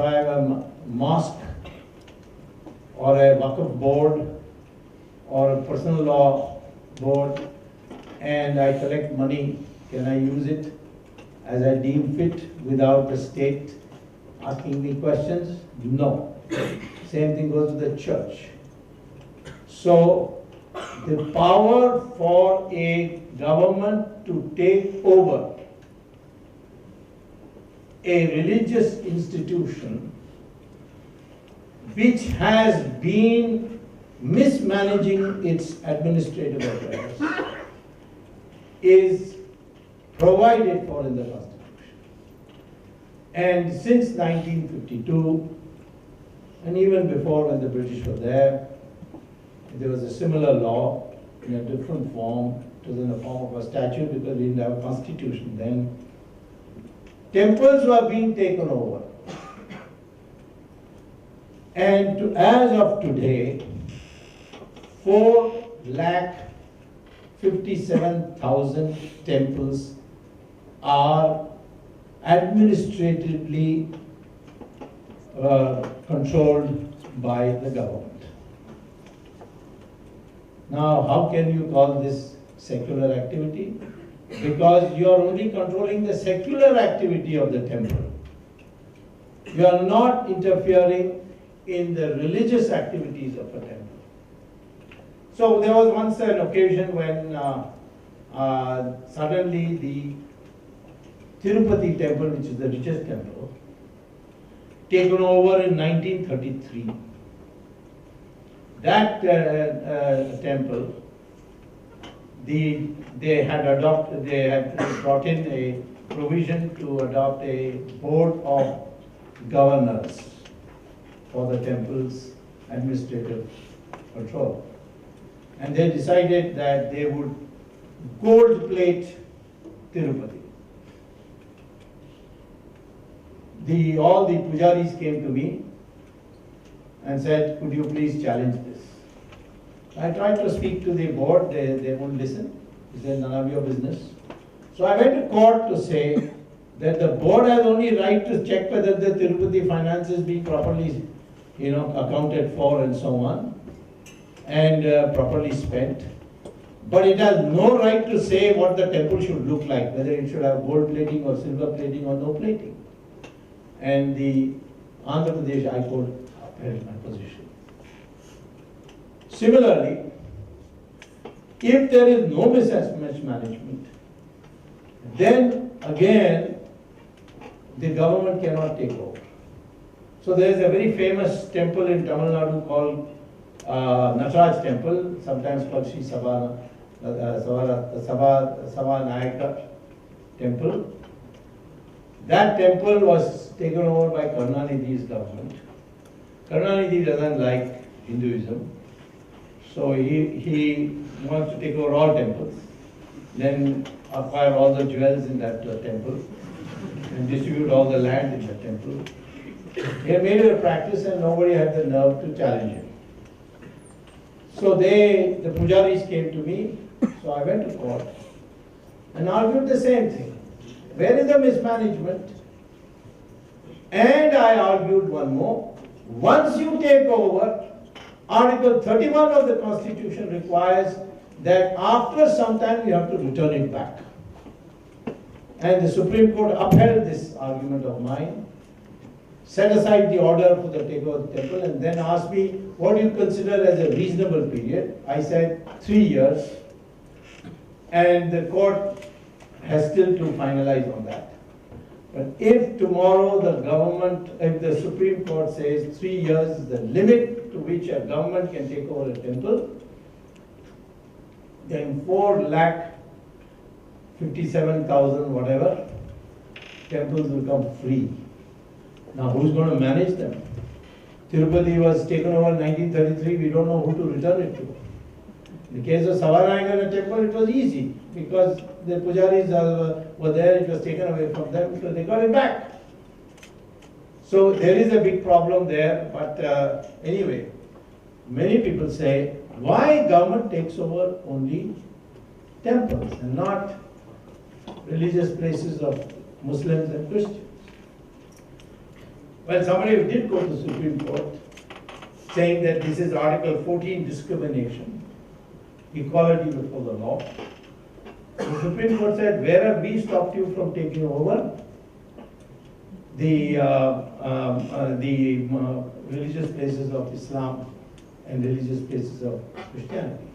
I have a mosque or a Waqf board or a personal law board and I collect money, can I use it as I deem fit without the state asking me questions? No. Same thing goes with the church. So the power for a government to take over a religious institution which has been mismanaging its administrative affairs is provided for in the Constitution. And since 1952, and even before when the British were there was a similar law in a different form. It was in the form of a statute because we didn't have a constitution then. Temples were being taken over. And as of today, 4,57,000 temples are administratively controlled by the government. Now, how can you call this secular activity? Because you are only controlling the secular activity of the temple. You are not interfering in the religious activities of a temple. So there was once an occasion when suddenly the Tirupati temple, which is the richest temple, taken over in 1933. That temple, they had brought in a provision to adopt a board of governors for the temple's administrative control. And they decided that they would gold plate Tirupati. All the pujaris came to me and said, could you please challenge this? I tried to speak to the board, they won't listen. They said, none of your business. So I went to court to say that the board has only right to check whether the Tirupati finance is being properly accounted for and so on, and properly spent. But it has no right to say what the temple should look like, whether it should have gold plating or silver plating or no plating. And the Andhra Pradesh High Court upheld my position. Similarly, if there is no mismanagement, then again the government cannot take over. So there is a very famous temple in Tamil Nadu called Nataraj temple, sometimes called Sri Savanayaka temple. That temple was taken over by Karunanidhi's government. Karunanidhi doesn't like Hinduism, so he wants to take over all temples, then acquire all the jewels in that temple and distribute all the land in the temple. He had made it a practice and nobody had the nerve to challenge him. So the pujaris came to me, so I went to court and argued the same thing. Where is the mismanagement? And I argued one more. Once you take over, Article 31 of the Constitution requires that after some time you have to return it back. And the Supreme Court upheld this argument of mine, set aside the order for the takeover of the temple, and then asked me, what do you consider as a reasonable period? I said 3 years. And the court has still to finalize on that. But if tomorrow the government, if the Supreme Court says 3 years is the limit to which a government can take over a temple, then 4,57,000 whatever temples will come free. Now who's going to manage them? Tirupati was taken over in 1933, we don't know who to return it to. In the case of Savanayaka temple, it was easy because the pujaris were there, it was taken away from them, so they got it back. So there is a big problem there, but anyway, many people say, why government takes over only temples and not religious places of Muslims and Christians? Well, somebody did go to the Supreme Court saying that this is Article 14 discrimination, equality before the law. The Supreme Court said, where have we stopped you from taking over the religious places of Islam and religious places of Christianity?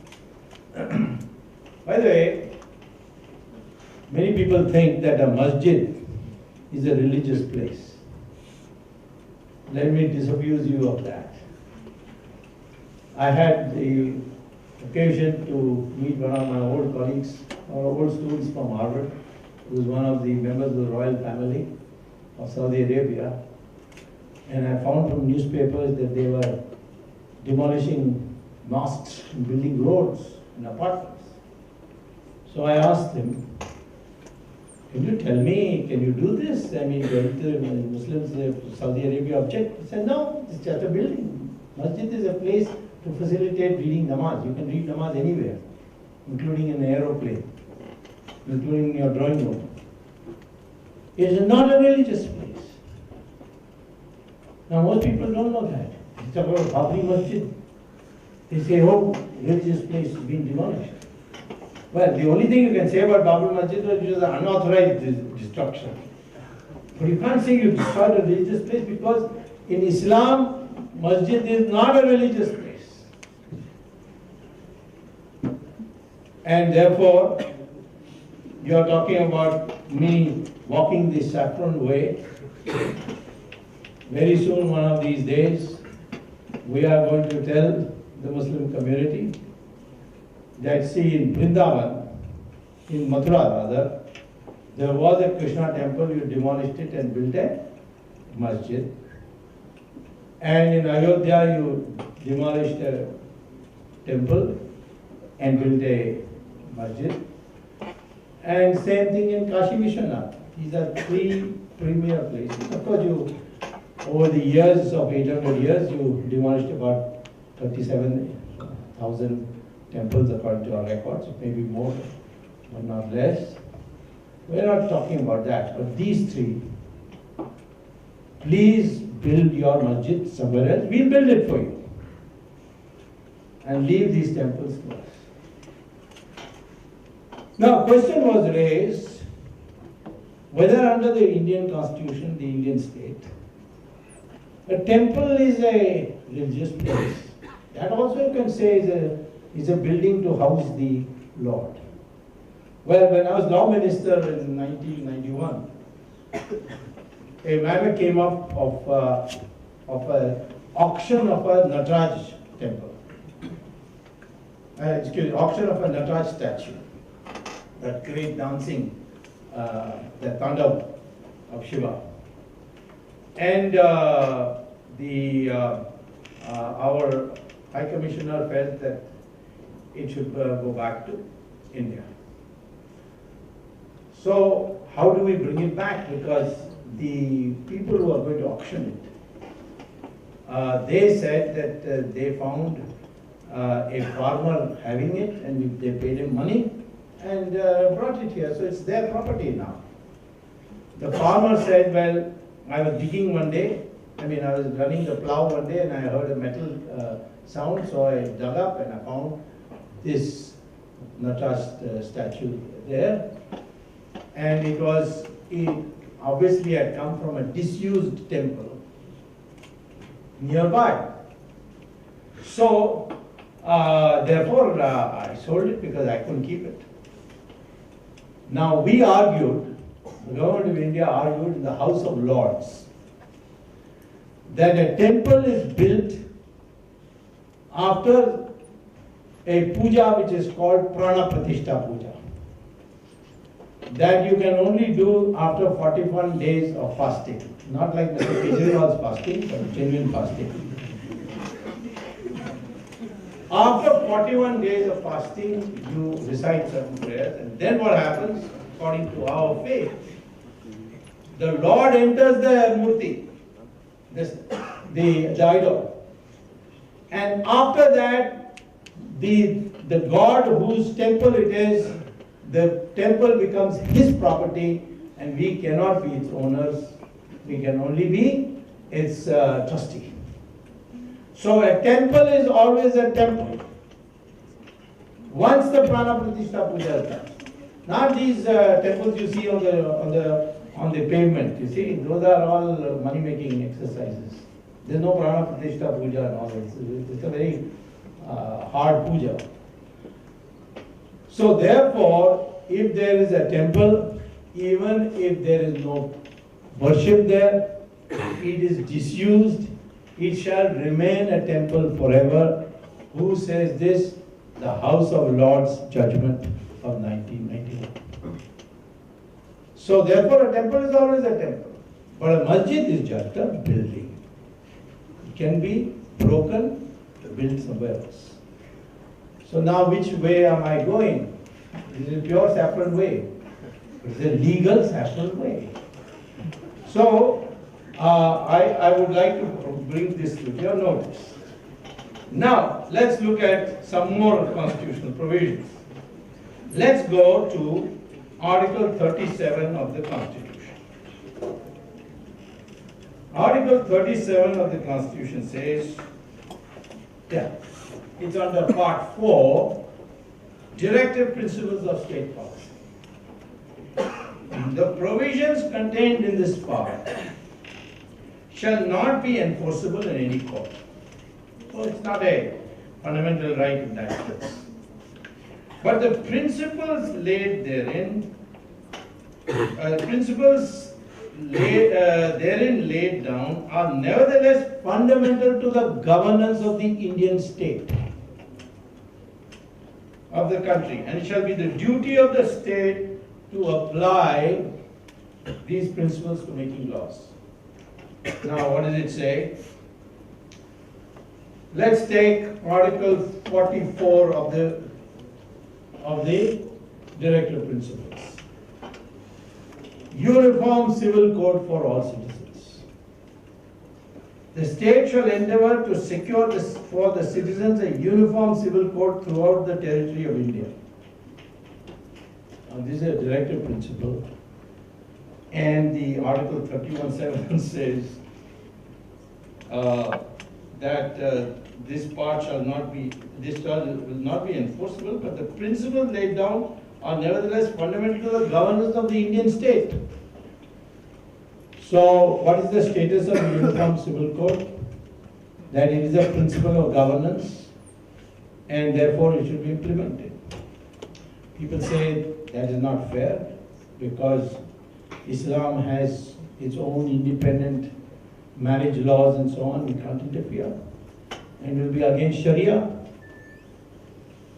By the way, many people think that a masjid is a religious place. Let me disabuse you of that. I had the occasion to meet one of my old colleagues, or old students from Harvard, who is one of the members of the royal family of Saudi Arabia. And I found from newspapers that they were demolishing mosques and building roads and apartments. So I asked him, can you tell me, can you do this? I mean, the Muslims of Saudi Arabia object. He said, no, it's just a building. Masjid is a place to facilitate reading namaz. You can read namaz anywhere, including in an aeroplane, including in your drawing room. It is not a religious place. Now, most people don't know that. It's about Babri Masjid. They say, oh, religious place is being demolished. Well, the only thing you can say about Babri Masjid is it was an unauthorized destruction. But you can't say you destroyed a religious place, because in Islam, masjid is not a religious place. And therefore, you are talking about me walking the Saffron way. Very soon, one of these days, we are going to tell the Muslim community that, see, in Vrindavan, in Mathura rather, there was a Krishna temple. You demolished it and built a masjid. And in Ayodhya, you demolished a temple and built a masjid. And same thing in Kashi Vishwanath. These are three premier places. Of course, you, over the years of 800 years, you demolished about 37,000 temples according to our records, maybe more, but not less. We're not talking about that, but these three, please build your masjid somewhere else. We'll build it for you. And leave these temples to us. Now, a question was raised whether under the Indian constitution, the Indian state, a temple is a religious place. That also you can say is a building to house the Lord. Well, when I was law minister in 1991, a matter came up of an auction of a Nataraj temple. Auction of a Nataraj statue. That great dancing, the Tandav of Shiva. And our High Commissioner felt that it should go back to India. So how do we bring it back? Because the people who are going to auction it, they said that they found a farmer having it, and they paid him money and brought it here. So it's their property now. The farmer said, well, I was digging one day, I was running the plow one day and I heard a metal sound, so I dug up and I found this Nataraj statue there. And it obviously had come from a disused temple nearby. So, therefore, I sold it because I couldn't keep it. Now, we argued, the government of India argued in the House of Lords, that a temple is built after a puja which is called Prana Pratishtha Puja, that you can only do after 41 days of fasting, not like Mr. Kejriwal's fasting, but genuine fasting. After 41 days of fasting, you recite certain prayers, and then what happens, according to our faith, the Lord enters the murti, the idol, and after that, the God whose temple it is, the temple becomes his property, and we cannot be its owners. We can only be its trustee. So a temple is always a temple. Once the prana pratishtha puja is done. Not these temples you see on the pavement. You see, those are all money making exercises. There is no prana pratishtha puja and all this. It's a very hard puja. So therefore, if there is a temple, even if there is no worship there, it is disused, it shall remain a temple forever. Who says this? The House of Lords judgment of 1991. So therefore a temple is always a temple. But a masjid is just a building. It can be broken to build somewhere else. So now which way am I going? This is a pure Saffron way. It is a legal Saffron way. So I would like to bring this to your notice. Now let's look at some more constitutional provisions. Let's go to Article 37 of the Constitution. Article 37 of the Constitution says, it's under Part 4, Directive Principles of State Policy. The provisions contained in this part shall not be enforceable in any court. So it's not a fundamental right in that sense. But the principles laid therein, therein laid down are nevertheless fundamental to the governance of the Indian state, of the country, and it shall be the duty of the state to apply these principles to making laws. Now, what does it say? Let's take Article 44 of the Directive Principles. Uniform civil code for all citizens. The state shall endeavor to secure for the citizens a uniform civil code throughout the territory of India. Now, this is a directive principle. And the Article 31(7) says that this part shall not be, this will not be enforceable, but the principles laid down are nevertheless fundamental to the governance of the Indian state. So, what is the status of the Uniform Civil Code? That it is a principle of governance and therefore it should be implemented. People say that is not fair because Islam has its own independent marriage laws and so on, we can't interfere. And will be against Sharia.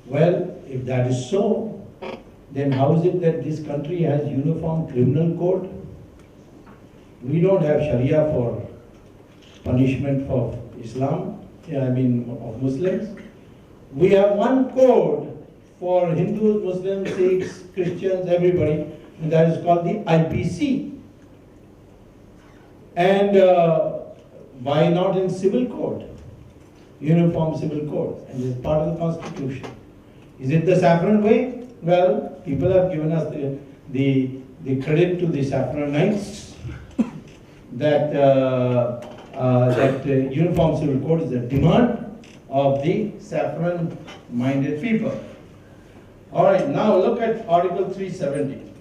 Well, if that is so, then how is it that this country has uniform criminal code? We don't have Sharia for punishment for Islam, of Muslims. We have one code for Hindus, Muslims, Sikhs, Christians, everybody, and that is called the IPC. And why not in civil code? Uniform civil code, and this is part of the Constitution. Is it the Saffron way? Well, people have given us the credit to the Saffronites that Uniform Civil Code is a demand of the Saffron-minded people. All right, now look at Article 370,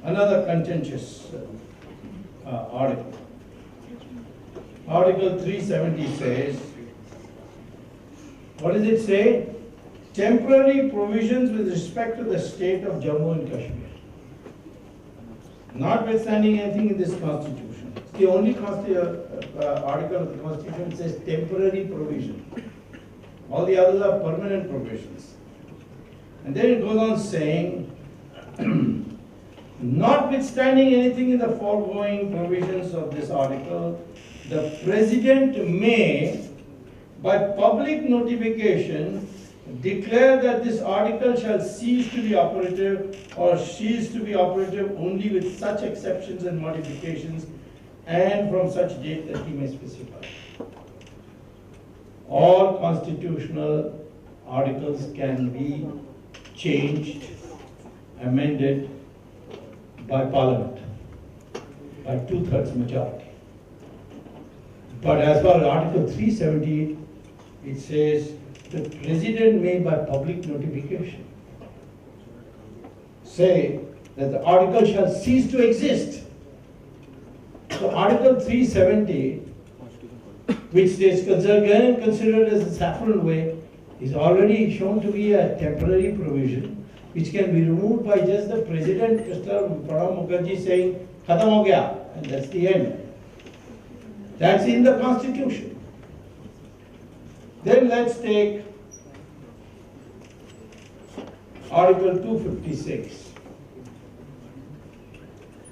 another contentious article. Article 370 says, what does it say? Temporary provisions with respect to the state of Jammu and Kashmir. Notwithstanding anything in this Constitution. It's the only article of the Constitution that says temporary provision. All the others are permanent provisions. And then it goes on saying, notwithstanding anything in the foregoing provisions of this article, the President may, by public notification, declare that this article shall cease to be operative or cease to be operative only with such exceptions and modifications and from such date that he may specify. All constitutional articles can be changed, amended by Parliament by 2/3 majority. But as for Article 370, it says the President may by public notification say that the article shall cease to exist. So Article 370, which is considered as a Saffron way, is already shown to be a temporary provision which can be removed by just the President, Mr. Pranab Mukherjee, saying, Khatam ho gaya, and that's the end. That's in the Constitution. Then let's take Article 256,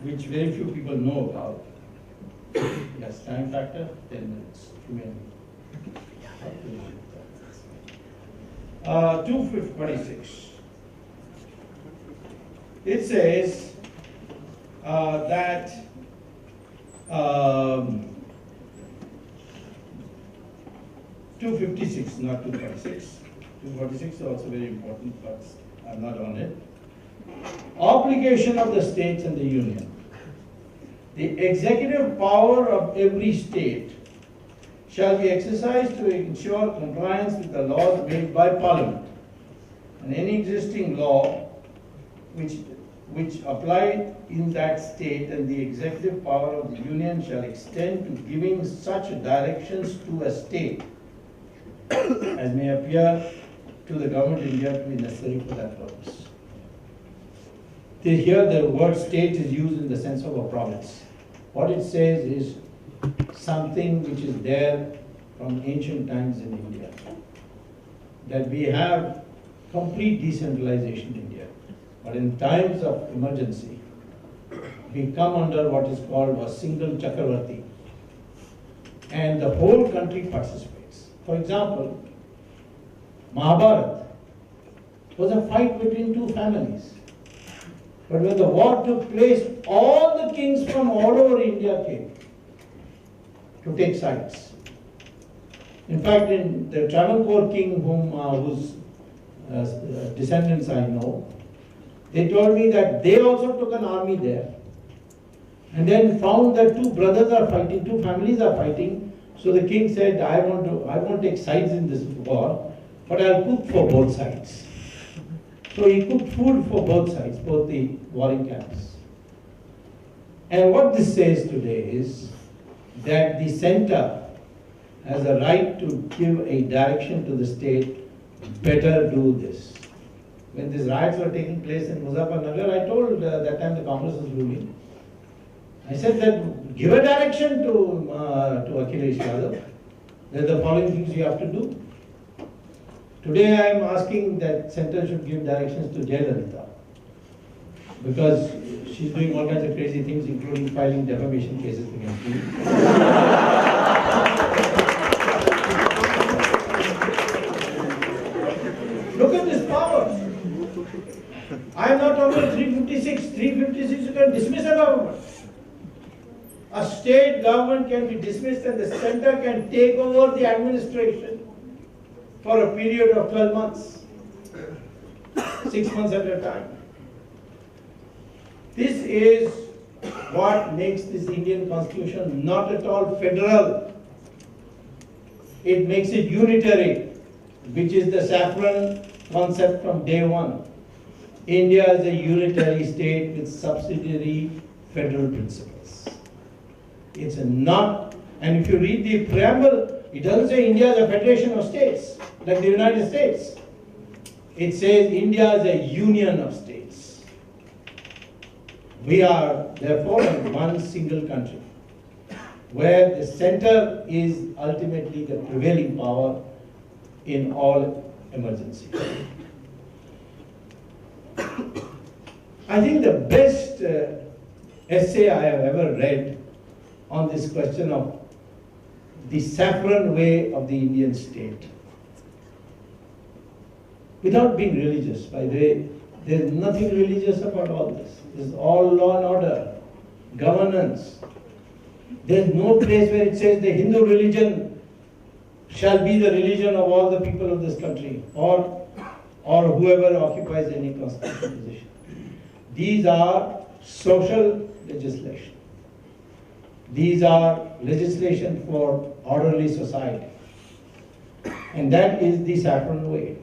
which very few people know about. Yes, time factor, 10 minutes. 256. It says that 256, not 246. 246 is also very important, but I'm not on it. Obligation of the states and the union. The executive power of every state shall be exercised to ensure compliance with the laws made by Parliament, and any existing law which applied in that state, and the executive power of the union shall extend to giving such directions to a state as may appear to the government of India to be necessary for that purpose. Here the word state is used in the sense of a province. What it says is something which is there from ancient times in India, that we have complete decentralization in India, but in times of emergency, we come under what is called a single Chakravarti, and the whole country participates. For example, Mahabharata was a fight between two families. But when the war took place, all the kings from all over India came to take sides. In fact, in the Travancore king, whose descendants I know, they told me that they also took an army there, and then found that two brothers are fighting, two families are fighting. So the king said, I won't take sides in this war, but I'll cook for both sides. So he cooked food for both sides, both the warring camps. And what this says today is that the center has a right to give a direction to the state, better do this. When these riots were taking place in Muzaffarnagar, I told that time the Congress was ruling, I said that give a direction to Akhilesh Yadav, that the following things you have to do. Today I am asking that center should give directions to Jayalalitha, because she's doing all kinds of crazy things, including filing defamation cases against me. Look at this power. I am not talking about 356. 356 you can dismiss a government. A state government can be dismissed and the center can take over the administration for a period of 12 months, 6 months at a time. This is what makes this Indian Constitution not at all federal. It makes it unitary, which is the Saffron concept from day one. India is a unitary state with subsidiary federal principles. It's not, and if you read the preamble, it doesn't say India is a federation of states, like the United States. It says India is a union of states. We are therefore one single country, where the center is ultimately the prevailing power in all emergencies. I think the best essay I have ever read on this question of the Saffron way of the Indian state, without being religious, by the way, there is nothing religious about all this. This is all law and order, governance. There is no place where it says the Hindu religion shall be the religion of all the people of this country, or whoever occupies any constitutional position. These are social legislation. These are legislation for orderly society. And that is the Saffron way.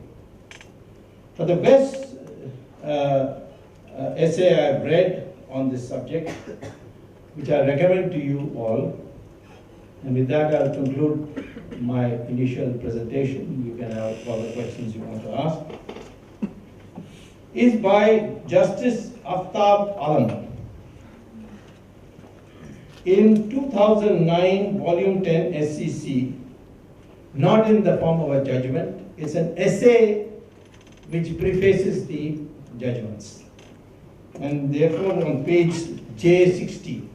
For the best essay I have read on this subject, which I recommend to you all, and with that I'll conclude my initial presentation. You can have all the questions you want to ask. Is by Justice Aftab Alam. In 2009, Volume 10 SCC, not in the form of a judgment, it's an essay which prefaces the judgments. And therefore on page J60,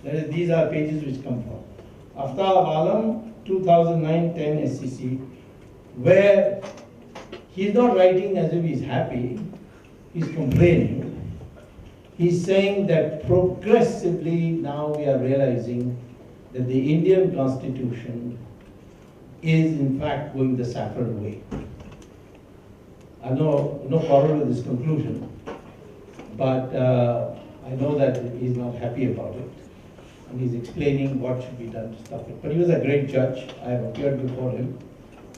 these are pages which come from Aftab Alam, 2009-10 SCC, where he's not writing as if he's happy, he's complaining. He's saying that progressively now we are realizing that the Indian Constitution is in fact going the Saffron way. I have no quarrel with this conclusion, but I know that he's not happy about it. And he's explaining what should be done to stop it. But he was a great judge. I have appeared before him.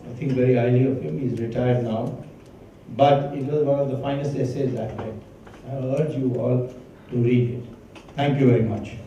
I think very highly of him. He's retired now. But it was one of the finest essays I've read. I urge you all to read it. Thank you very much.